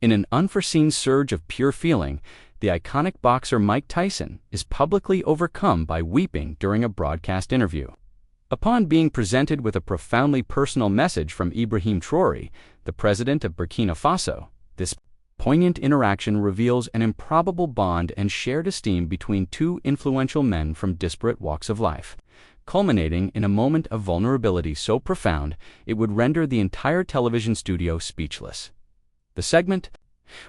In an unforeseen surge of pure feeling, the iconic boxer Mike Tyson is publicly overcome by weeping during a broadcast interview. Upon being presented with a profoundly personal message from Ibrahim Traoré, the President of Burkina Faso, this poignant interaction reveals an improbable bond and shared esteem between two influential men from disparate walks of life, culminating in a moment of vulnerability so profound it would render the entire television studio speechless. The segment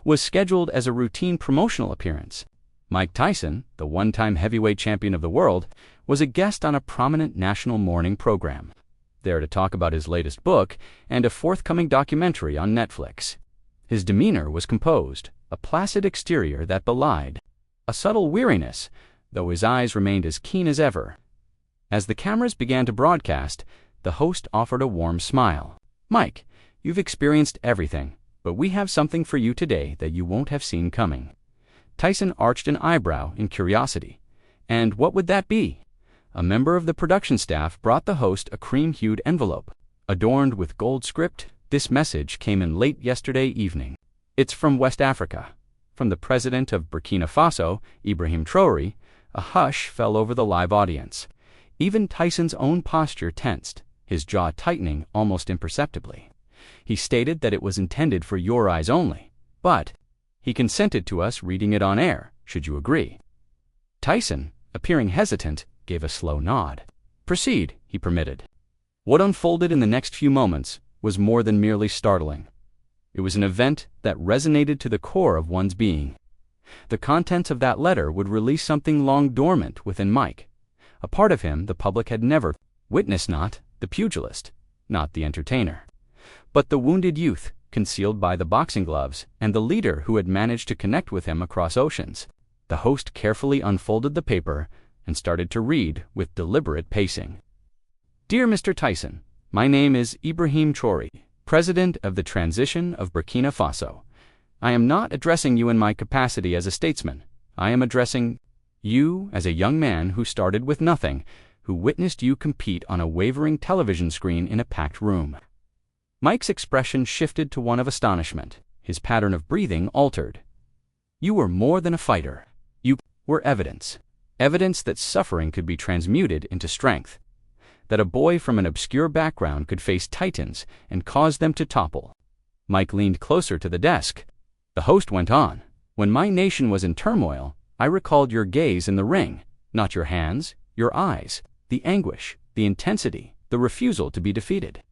was scheduled as a routine promotional appearance. Mike Tyson, the one-time heavyweight champion of the world, was a guest on a prominent national morning program, there to talk about his latest book and a forthcoming documentary on Netflix. His demeanor was composed, a placid exterior that belied a subtle weariness, though his eyes remained as keen as ever. As the cameras began to broadcast, the host offered a warm smile. "Mike, you've experienced everything, but we have something for you today that you won't have seen coming." Tyson arched an eyebrow in curiosity. "And what would that be?" A member of the production staff brought the host a cream-hued envelope, adorned with gold script. "This message came in late yesterday evening. It's from West Africa, from the President of Burkina Faso, Ibrahim Traoré." A hush fell over the live audience. Even Tyson's own posture tensed, his jaw tightening almost imperceptibly. "He stated that it was intended for your eyes only, but he consented to us reading it on air. Should you agree?" Tyson, appearing hesitant, gave a slow nod. "Proceed," he permitted. What unfolded in the next few moments was more than merely startling. It was an event that resonated to the core of one's being. The contents of that letter would release something long dormant within Mike. A part of him the public had never witnessed, not the pugilist, not the entertainer, but the wounded youth concealed by the boxing gloves and the leader who had managed to connect with him across oceans. The host carefully unfolded the paper and started to read with deliberate pacing. "Dear Mr. Tyson, my name is Ibrahim Traoré, President of the Transition of Burkina Faso. I am not addressing you in my capacity as a statesman. I am addressing you as a young man who started with nothing, who witnessed you compete on a wavering television screen in a packed room." Mike's expression shifted to one of astonishment. His pattern of breathing altered. "You were more than a fighter. You were evidence. Evidence that suffering could be transmuted into strength. That a boy from an obscure background could face titans and cause them to topple." Mike leaned closer to the desk. The host went on. "When my nation was in turmoil, I recalled your gaze in the ring, not your hands, your eyes, the anguish, the intensity, the refusal to be defeated.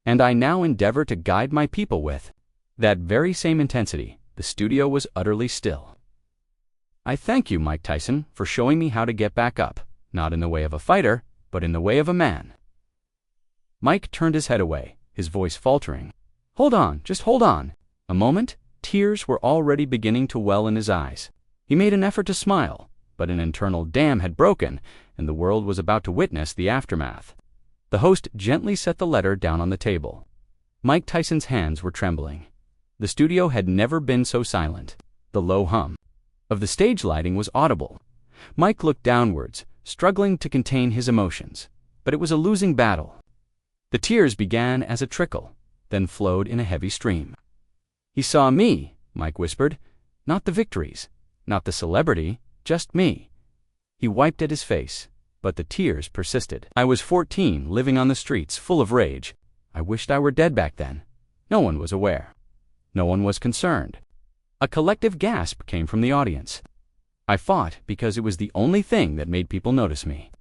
And I now endeavor to guide my people with that very same intensity." The studio was utterly still. "I thank you, Mike Tyson, for showing me how to get back up, not in the way of a fighter, but in the way of a man." Mike turned his head away, his voice faltering. "Hold on, just hold on." A moment, tears were already beginning to well in his eyes. He made an effort to smile, but an internal dam had broken, and the world was about to witness the aftermath. The host gently set the letter down on the table. Mike Tyson's hands were trembling. The studio had never been so silent. The low hum of the stage lighting was audible. Mike looked downwards, struggling to contain his emotions, but it was a losing battle. The tears began as a trickle, then flowed in a heavy stream. "He saw me," Mike whispered, "not the victories, not the celebrity, just me." He wiped at his face, but the tears persisted. "I was 14, living on the streets, full of rage. I wished I were dead back then. No one was aware. No one was concerned." A collective gasp came from the audience. "I fought because it was the only thing that made people notice me."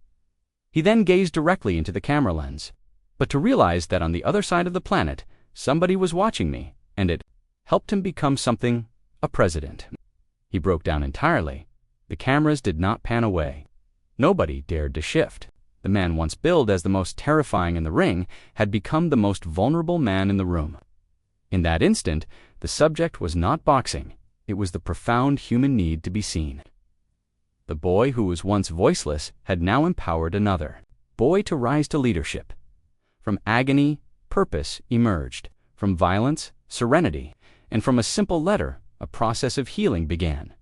He then gazed directly into the camera lens, but to realize that on the other side of the planet, somebody was watching me, and it helped him become something, a president. He broke down entirely. The cameras did not pan away. Nobody dared to shift. The man once billed as the most terrifying in the ring had become the most vulnerable man in the room. In that instant, the subject was not boxing. It was the profound human need to be seen. The boy who was once voiceless had now empowered another boy to rise to leadership. From agony, purpose emerged. From violence, serenity. And from a simple letter, a process of healing began.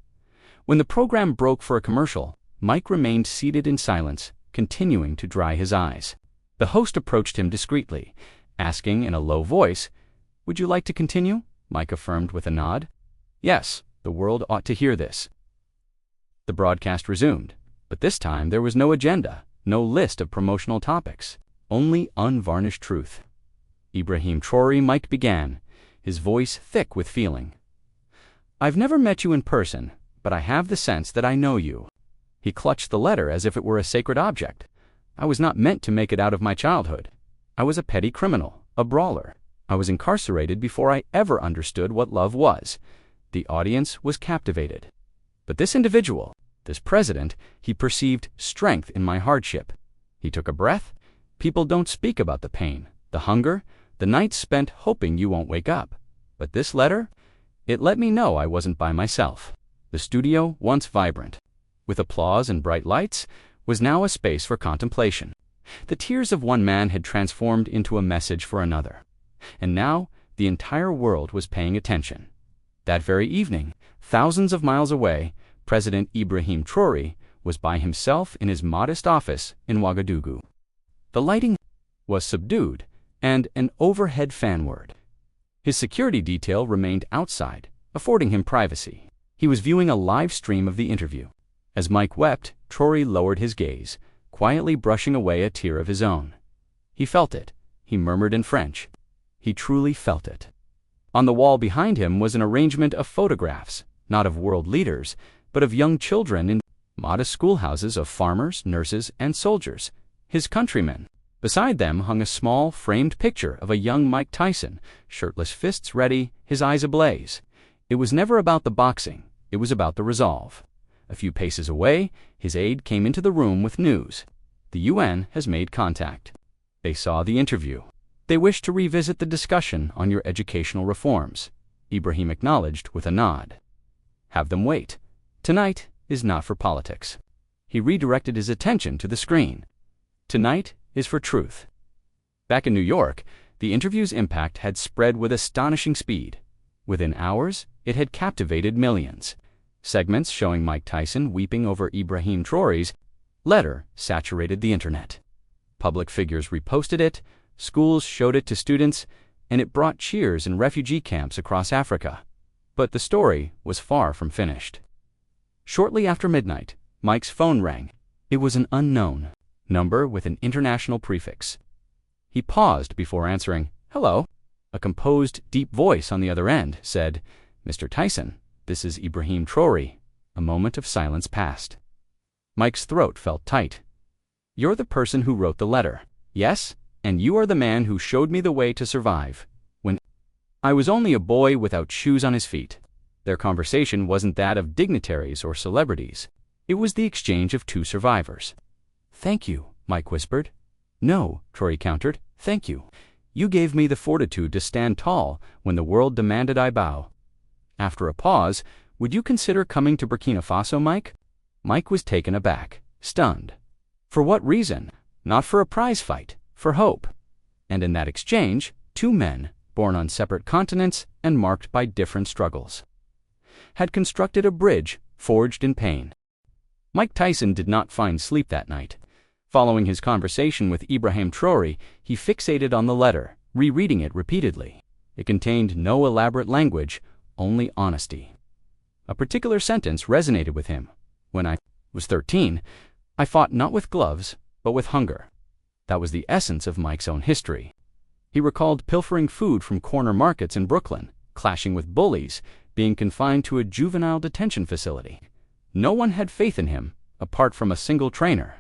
When the program broke for a commercial, Mike remained seated in silence, continuing to dry his eyes. The host approached him discreetly, asking in a low voice, "Would you like to continue?" Mike affirmed with a nod. Yes, the world ought to hear this. The broadcast resumed, but this time there was no agenda, no list of promotional topics, only unvarnished truth. Ibrahim Traoré Mike began, his voice thick with feeling. I've never met you in person, but I have the sense that I know you. He clutched the letter as if it were a sacred object. I was not meant to make it out of my childhood. I was a petty criminal, a brawler. I was incarcerated before I ever understood what love was. The audience was captivated. But this individual, this president, he perceived strength in my hardship. He took a breath. People don't speak about the pain, the hunger, the nights spent hoping you won't wake up. But this letter, it let me know I wasn't by myself. The studio, once vibrant, with applause and bright lights, was now a space for contemplation. The tears of one man had transformed into a message for another. And now, the entire world was paying attention. That very evening, thousands of miles away, President Ibrahim Traoré was by himself in his modest office in Ouagadougou. The lighting was subdued, and an overhead fan whirred. His security detail remained outside, affording him privacy. He was viewing a live stream of the interview. As Mike wept, Traoré lowered his gaze, quietly brushing away a tear of his own. He felt it. He murmured in French. He truly felt it. On the wall behind him was an arrangement of photographs, not of world leaders, but of young children in modest schoolhouses of farmers, nurses, and soldiers, his countrymen. Beside them hung a small, framed picture of a young Mike Tyson, shirtless fists ready, his eyes ablaze. It was never about the boxing. It was about the resolve. A few paces away, his aide came into the room with news. The UN has made contact. They saw the interview. They wish to revisit the discussion on your educational reforms. Ibrahim acknowledged with a nod. Have them wait. Tonight is not for politics. He redirected his attention to the screen. Tonight is for truth. Back in New York, the interview's impact had spread with astonishing speed. Within hours, it had captivated millions. Segments showing Mike Tyson weeping over Ibrahim Traoré's letter saturated the internet. Public figures reposted it, schools showed it to students, and it brought cheers in refugee camps across Africa. But the story was far from finished. Shortly after midnight, Mike's phone rang. It was an unknown number with an international prefix. He paused before answering, "Hello." A composed, deep voice on the other end said, "Mr. Tyson, this is Ibrahim Traoré." A moment of silence passed. Mike's throat felt tight. "You're the person who wrote the letter." "Yes, and you are the man who showed me the way to survive when I was only a boy without shoes on his feet." Their conversation wasn't that of dignitaries or celebrities. It was the exchange of two survivors. "Thank you," Mike whispered. "No," Traoré countered. "Thank you. You gave me the fortitude to stand tall when the world demanded I bow." After a pause, "Would you consider coming to Burkina Faso, Mike?" Mike was taken aback, stunned. For what reason? Not for a prize fight, for hope. And in that exchange, two men, born on separate continents and marked by different struggles, had constructed a bridge forged in pain. Mike Tyson did not find sleep that night. Following his conversation with Ibrahim Traoré, he fixated on the letter, rereading it repeatedly. It contained no elaborate language, only honesty. A particular sentence resonated with him. "When I was 13, I fought not with gloves, but with hunger." That was the essence of Mike's own history. He recalled pilfering food from corner markets in Brooklyn, clashing with bullies, being confined to a juvenile detention facility. No one had faith in him, apart from a single trainer.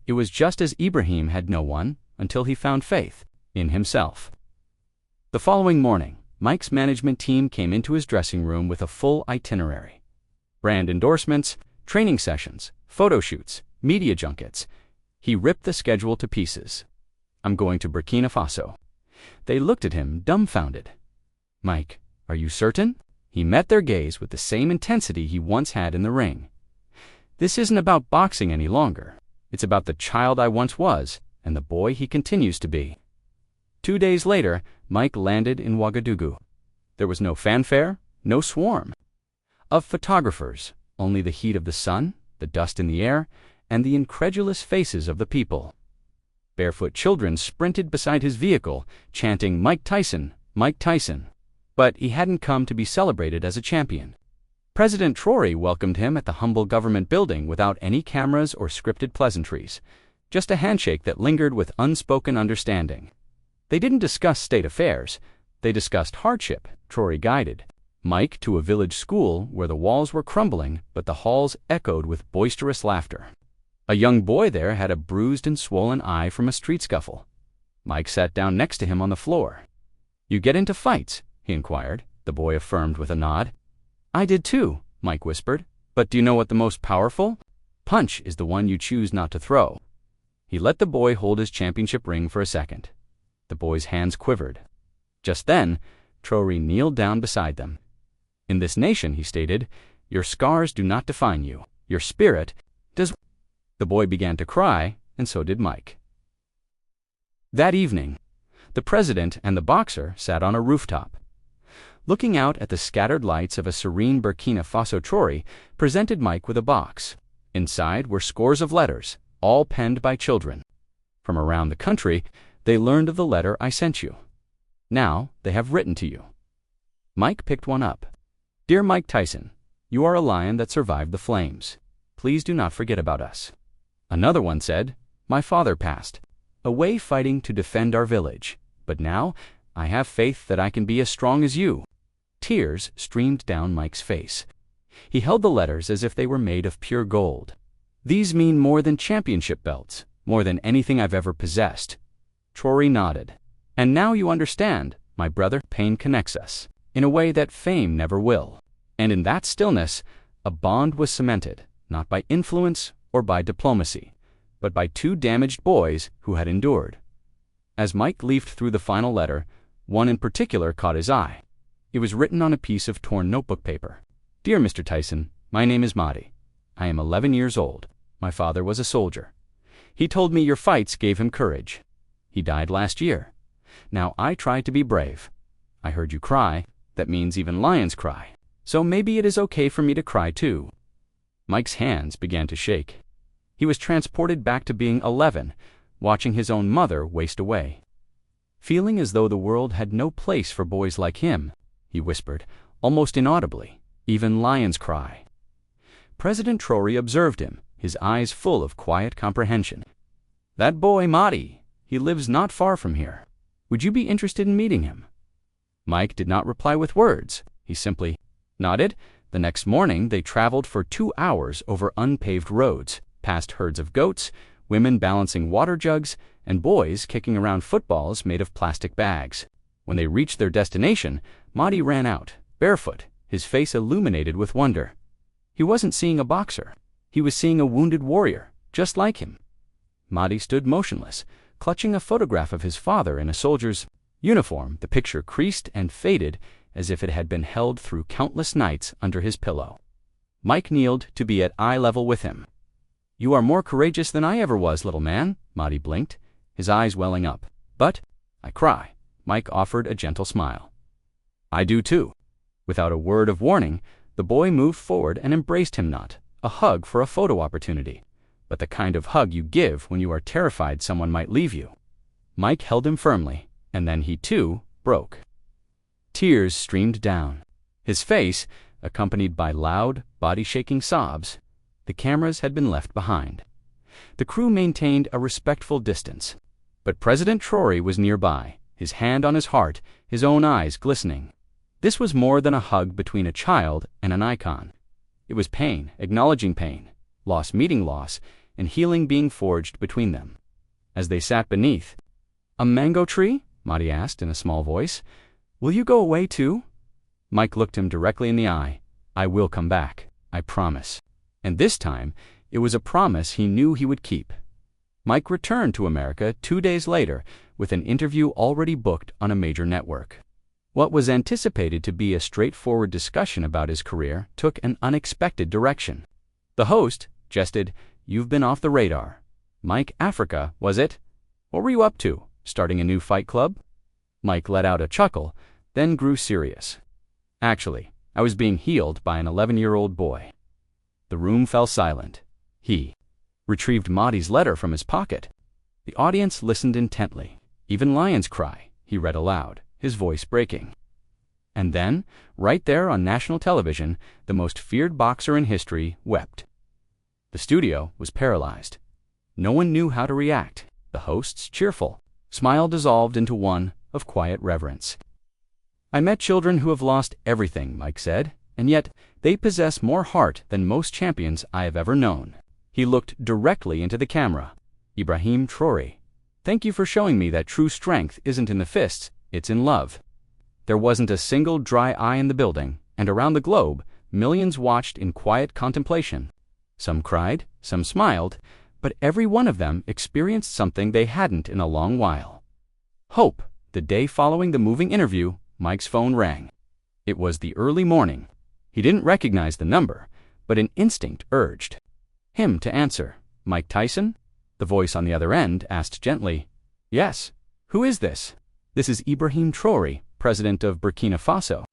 It was just as Ibrahim had no one until he found faith in himself. The following morning, Mike's management team came into his dressing room with a full itinerary. Brand endorsements, training sessions, photo shoots, media junkets. He ripped the schedule to pieces. "I'm going to Burkina Faso." They looked at him, dumbfounded. "Mike, are you certain?" He met their gaze with the same intensity he once had in the ring. "This isn't about boxing any longer. It's about the child I once was and the boy he continues to be." 2 days later, Mike landed in Ouagadougou. There was no fanfare, no swarm of photographers, only the heat of the sun, the dust in the air, and the incredulous faces of the people. Barefoot children sprinted beside his vehicle, chanting, "Mike Tyson, Mike Tyson." But he hadn't come to be celebrated as a champion. President Traoré welcomed him at the humble government building without any cameras or scripted pleasantries, just a handshake that lingered with unspoken understanding. They didn't discuss state affairs. They discussed hardship. Traoré guided Mike to a village school where the walls were crumbling but the halls echoed with boisterous laughter. A young boy there had a bruised and swollen eye from a street scuffle. Mike sat down next to him on the floor. "You get into fights?" he inquired. The boy affirmed with a nod. "I did too," Mike whispered. "But do you know what the most powerful punch is? The one you choose not to throw." He let the boy hold his championship ring for a second. The boy's hands quivered. Just then, Traoré kneeled down beside them. "In this nation," he stated, "your scars do not define you. Your spirit does." The boy began to cry, and so did Mike. That evening, the president and the boxer sat on a rooftop. Looking out at the scattered lights of a serene Burkina Faso, Traoré presented Mike with a box. Inside were scores of letters, all penned by children. From around the country, they learned of the letter I sent you. Now they have written to you. Mike picked one up. "Dear Mike Tyson, you are a lion that survived the flames. Please do not forget about us." Another one said, "My father passed away fighting to defend our village, but now I have faith that I can be as strong as you." Tears streamed down Mike's face. He held the letters as if they were made of pure gold. "These mean more than championship belts, more than anything I've ever possessed." Traoré nodded. "And now you understand, my brother, pain connects us in a way that fame never will." And in that stillness, a bond was cemented, not by influence or by diplomacy, but by two damaged boys who had endured. As Mike leafed through the final letter, one in particular caught his eye. It was written on a piece of torn notebook paper. "Dear Mr. Tyson, my name is Madi. I am 11 years old. My father was a soldier. He told me your fights gave him courage. He died last year. Now I try to be brave. I heard you cry. That means even lions cry. So maybe it is okay for me to cry too." Mike's hands began to shake. He was transported back to being 11, watching his own mother waste away. Feeling as though the world had no place for boys like him, he whispered, almost inaudibly, "Even lions cry." President Traoré observed him, his eyes full of quiet comprehension. "That boy Madi, he lives not far from here. Would you be interested in meeting him?" Mike did not reply with words. He simply nodded. The next morning they traveled for 2 hours over unpaved roads, past herds of goats, women balancing water jugs, and boys kicking around footballs made of plastic bags. When they reached their destination, Madi ran out, barefoot, his face illuminated with wonder. He wasn't seeing a boxer. He was seeing a wounded warrior, just like him. Madi stood motionless, clutching a photograph of his father in a soldier's uniform, the picture creased and faded as if it had been held through countless nights under his pillow. Mike kneeled to be at eye level with him. "You are more courageous than I ever was, little man," Madi blinked, his eyes welling up. "But I cry," Mike offered a gentle smile. "I do too." Without a word of warning, the boy moved forward and embraced him, not a hug for a photo opportunity, but the kind of hug you give when you are terrified someone might leave you. Mike held him firmly, and then he too broke. Tears streamed down his face, accompanied by loud, body-shaking sobs. The cameras had been left behind. The crew maintained a respectful distance, but President Traoré was nearby, his hand on his heart, his own eyes glistening. This was more than a hug between a child and an icon. It was pain, acknowledging pain, loss meeting loss, and healing being forged between them. As they sat beneath a mango tree, Madi asked in a small voice, "Will you go away too?" Mike looked him directly in the eye. "I will come back, I promise." And this time, it was a promise he knew he would keep. Mike returned to America 2 days later with an interview already booked on a major network. What was anticipated to be a straightforward discussion about his career took an unexpected direction. The host jested, "You've been off the radar." "Mike, Africa, was it? What were you up to? Starting a new fight club?" Mike let out a chuckle, then grew serious. "Actually, I was being healed by an 11-year-old boy." The room fell silent. He retrieved Madi's letter from his pocket. The audience listened intently. "Even lions cry," he read aloud, his voice breaking. And then, right there on national television, the most feared boxer in history wept. The studio was paralyzed. No one knew how to react. The hosts cheerful. Smile dissolved into one of quiet reverence. "I met children who have lost everything," Mike said, "and yet they possess more heart than most champions I have ever known." He looked directly into the camera. "Ibrahim Traoré, thank you for showing me that true strength isn't in the fists, it's in love." There wasn't a single dry eye in the building, and around the globe, millions watched in quiet contemplation. Some cried, some smiled, but every one of them experienced something they hadn't in a long while. Hope. The day following the moving interview, Mike's phone rang. It was the early morning. He didn't recognize the number, but an instinct urged him to answer. "Mike Tyson?" The voice on the other end asked gently. "Yes. Who is this?" "This is Ibrahim Traoré, President of Burkina Faso."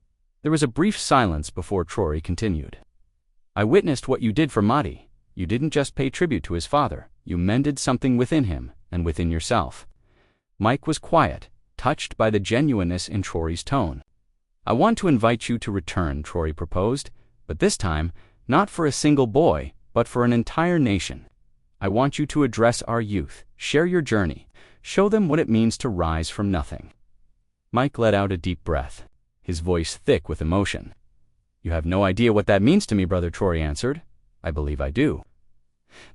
There was a brief silence before Traoré continued. "I witnessed what you did for Madi. You didn't just pay tribute to his father, you mended something within him and within yourself." Mike was quiet, touched by the genuineness in Traoré's tone. "I want to invite you to return," Traoré proposed, "but this time, not for a single boy, but for an entire nation. I want you to address our youth, share your journey, show them what it means to rise from nothing." Mike let out a deep breath, his voice thick with emotion. "You have no idea what that means to me, Brother," Traoré answered. "I believe I do."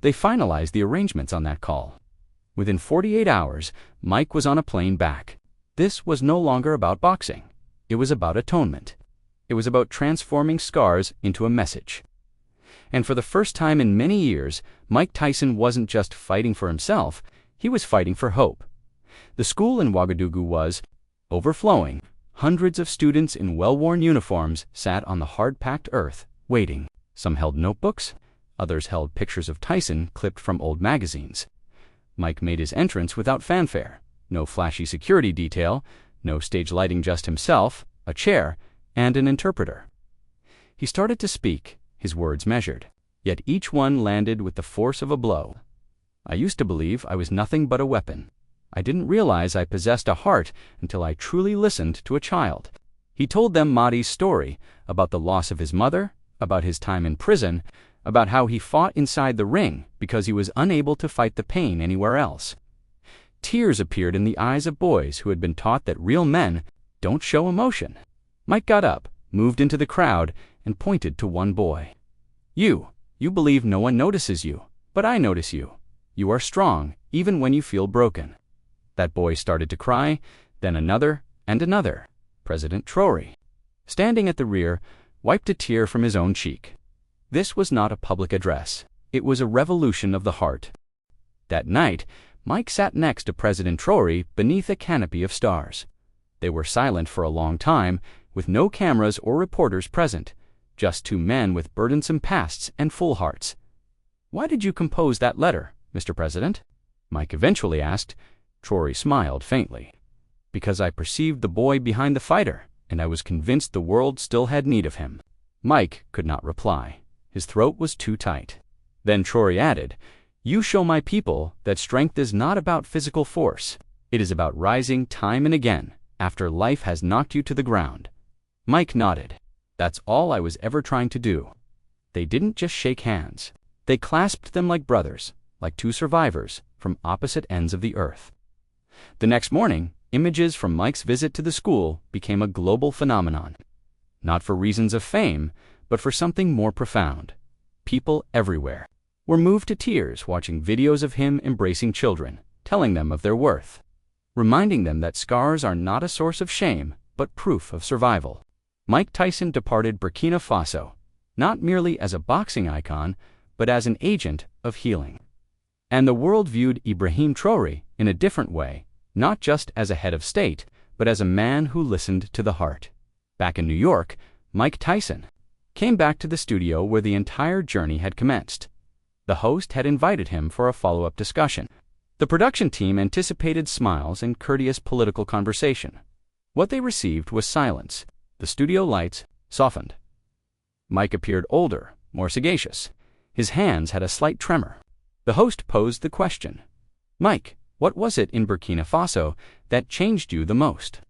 They finalized the arrangements on that call. Within 48 hours, Mike was on a plane back. This was no longer about boxing. It was about atonement. It was about transforming scars into a message. And for the first time in many years, Mike Tyson wasn't just fighting for himself, he was fighting for hope. The school in Ouagadougou was overflowing. Hundreds of students in well-worn uniforms sat on the hard-packed earth, waiting. Some held notebooks, others held pictures of Tyson clipped from old magazines. Mike made his entrance without fanfare. No flashy security detail, no stage lighting, just himself, a chair, and an interpreter. He started to speak, his words measured, yet each one landed with the force of a blow. "I used to believe I was nothing but a weapon. I didn't realize I possessed a heart until I truly listened to a child." He told them Madi's story, about the loss of his mother, about his time in prison, about how he fought inside the ring because he was unable to fight the pain anywhere else. Tears appeared in the eyes of boys who had been taught that real men don't show emotion. Mike got up, moved into the crowd, and pointed to one boy. You believe no one notices you, but I notice you. You are strong, even when you feel broken." That boy started to cry, then another and another. President Traoré, standing at the rear, wiped a tear from his own cheek. This was not a public address. It was a revolution of the heart. That night, Mike sat next to President Traoré beneath a canopy of stars. They were silent for a long time, with no cameras or reporters present, just two men with burdensome pasts and full hearts. "Why did you compose that letter, Mr. President?" Mike eventually asked. Traoré smiled faintly. "Because I perceived the boy behind the fighter, and I was convinced the world still had need of him." Mike could not reply. His throat was too tight. Then Traoré added, "You show my people that strength is not about physical force. It is about rising time and again, after life has knocked you to the ground." Mike nodded. "That's all I was ever trying to do." They didn't just shake hands. They clasped them like brothers, like two survivors from opposite ends of the earth. The next morning, images from Mike's visit to the school became a global phenomenon. Not for reasons of fame, but for something more profound. People everywhere were moved to tears watching videos of him embracing children, telling them of their worth, reminding them that scars are not a source of shame, but proof of survival. Mike Tyson departed Burkina Faso, not merely as a boxing icon, but as an agent of healing. And the world viewed Ibrahim Traoré in a different way, not just as a head of state, but as a man who listened to the heart. Back in New York, Mike Tyson came back to the studio where the entire journey had commenced. The host had invited him for a follow-up discussion. The production team anticipated smiles and courteous political conversation. What they received was silence. The studio lights softened. Mike appeared older, more sagacious. His hands had a slight tremor. The host posed the question, "Mike, what was it in Burkina Faso that changed you the most?"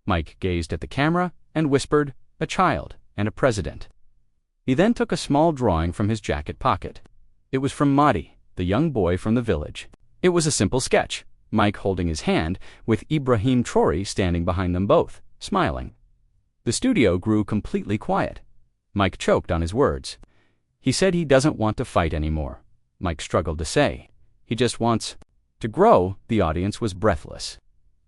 Mike gazed at the camera and whispered, "A child and a president." He then took a small drawing from his jacket pocket. It was from Madi, the young boy from the village. It was a simple sketch, Mike holding his hand, with Ibrahim Traoré standing behind them both, smiling. The studio grew completely quiet. Mike choked on his words. He said he doesn't want to fight anymore. Mike struggled to say. He just wants to grow. The audience was breathless.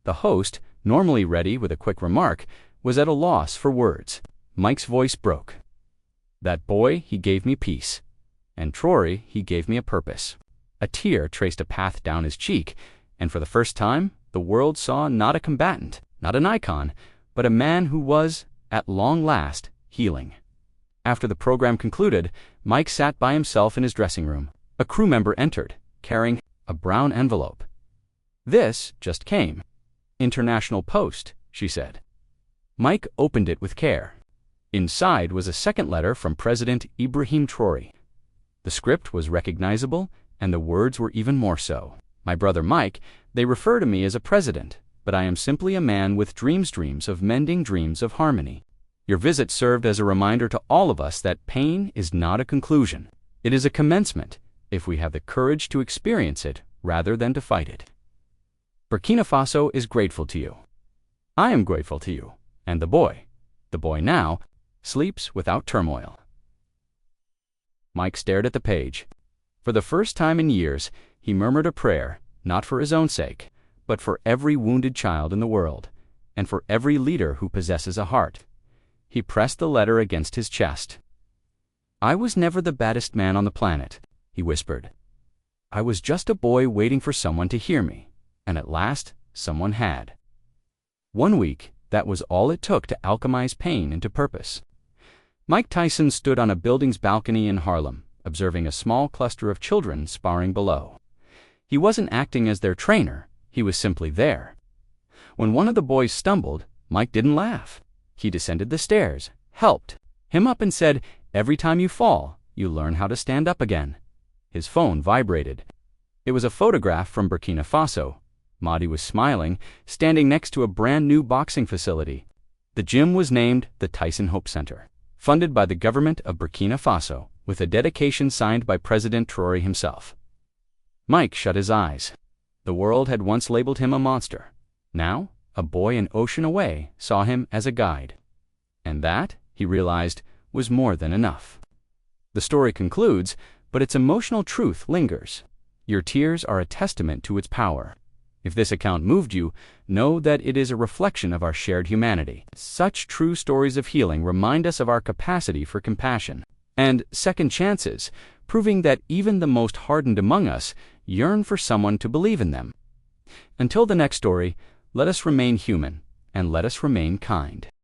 The host, normally ready with a quick remark, was at a loss for words. Mike's voice broke. "That boy, he gave me peace. And Traoré, he gave me a purpose." A tear traced a path down his cheek, and for the first time, the world saw not a combatant, not an icon, but a man who was, at long last, healing. After the program concluded, Mike sat by himself in his dressing room. A crew member entered, carrying a brown envelope. "This just came. International post," she said. Mike opened it with care. Inside was a second letter from President Ibrahim Traoré. The script was recognizable, and the words were even more so. "My brother Mike, they refer to me as a president, but I am simply a man with dreams of mending dreams of harmony. Your visit served as a reminder to all of us that pain is not a conclusion. It is a commencement, if we have the courage to experience it rather than to fight it. Burkina Faso is grateful to you. I am grateful to you, and the boy now, sleeps without turmoil." Mike stared at the page. For the first time in years, he murmured a prayer, not for his own sake, but for every wounded child in the world, and for every leader who possesses a heart. He pressed the letter against his chest. "I was never the baddest man on the planet," he whispered. "I was just a boy waiting for someone to hear me, and at last, someone had." 1 week, that was all it took to alchemize pain into purpose. Mike Tyson stood on a building's balcony in Harlem, observing a small cluster of children sparring below. He wasn't acting as their trainer, he was simply there. When one of the boys stumbled, Mike didn't laugh. He descended the stairs, helped him up and said, "Every time you fall, you learn how to stand up again." His phone vibrated. It was a photograph from Burkina Faso. Madi was smiling, standing next to a brand new boxing facility. The gym was named the Tyson Hope Center, funded by the government of Burkina Faso, with a dedication signed by President Traoré himself. Mike shut his eyes. The world had once labeled him a monster. Now, a boy an ocean away saw him as a guide. And that, he realized, was more than enough. The story concludes, but its emotional truth lingers. Your tears are a testament to its power. If this account moved you, know that it is a reflection of our shared humanity. Such true stories of healing remind us of our capacity for compassion and second chances, proving that even the most hardened among us yearn for someone to believe in them. Until the next story, let us remain human, and let us remain kind.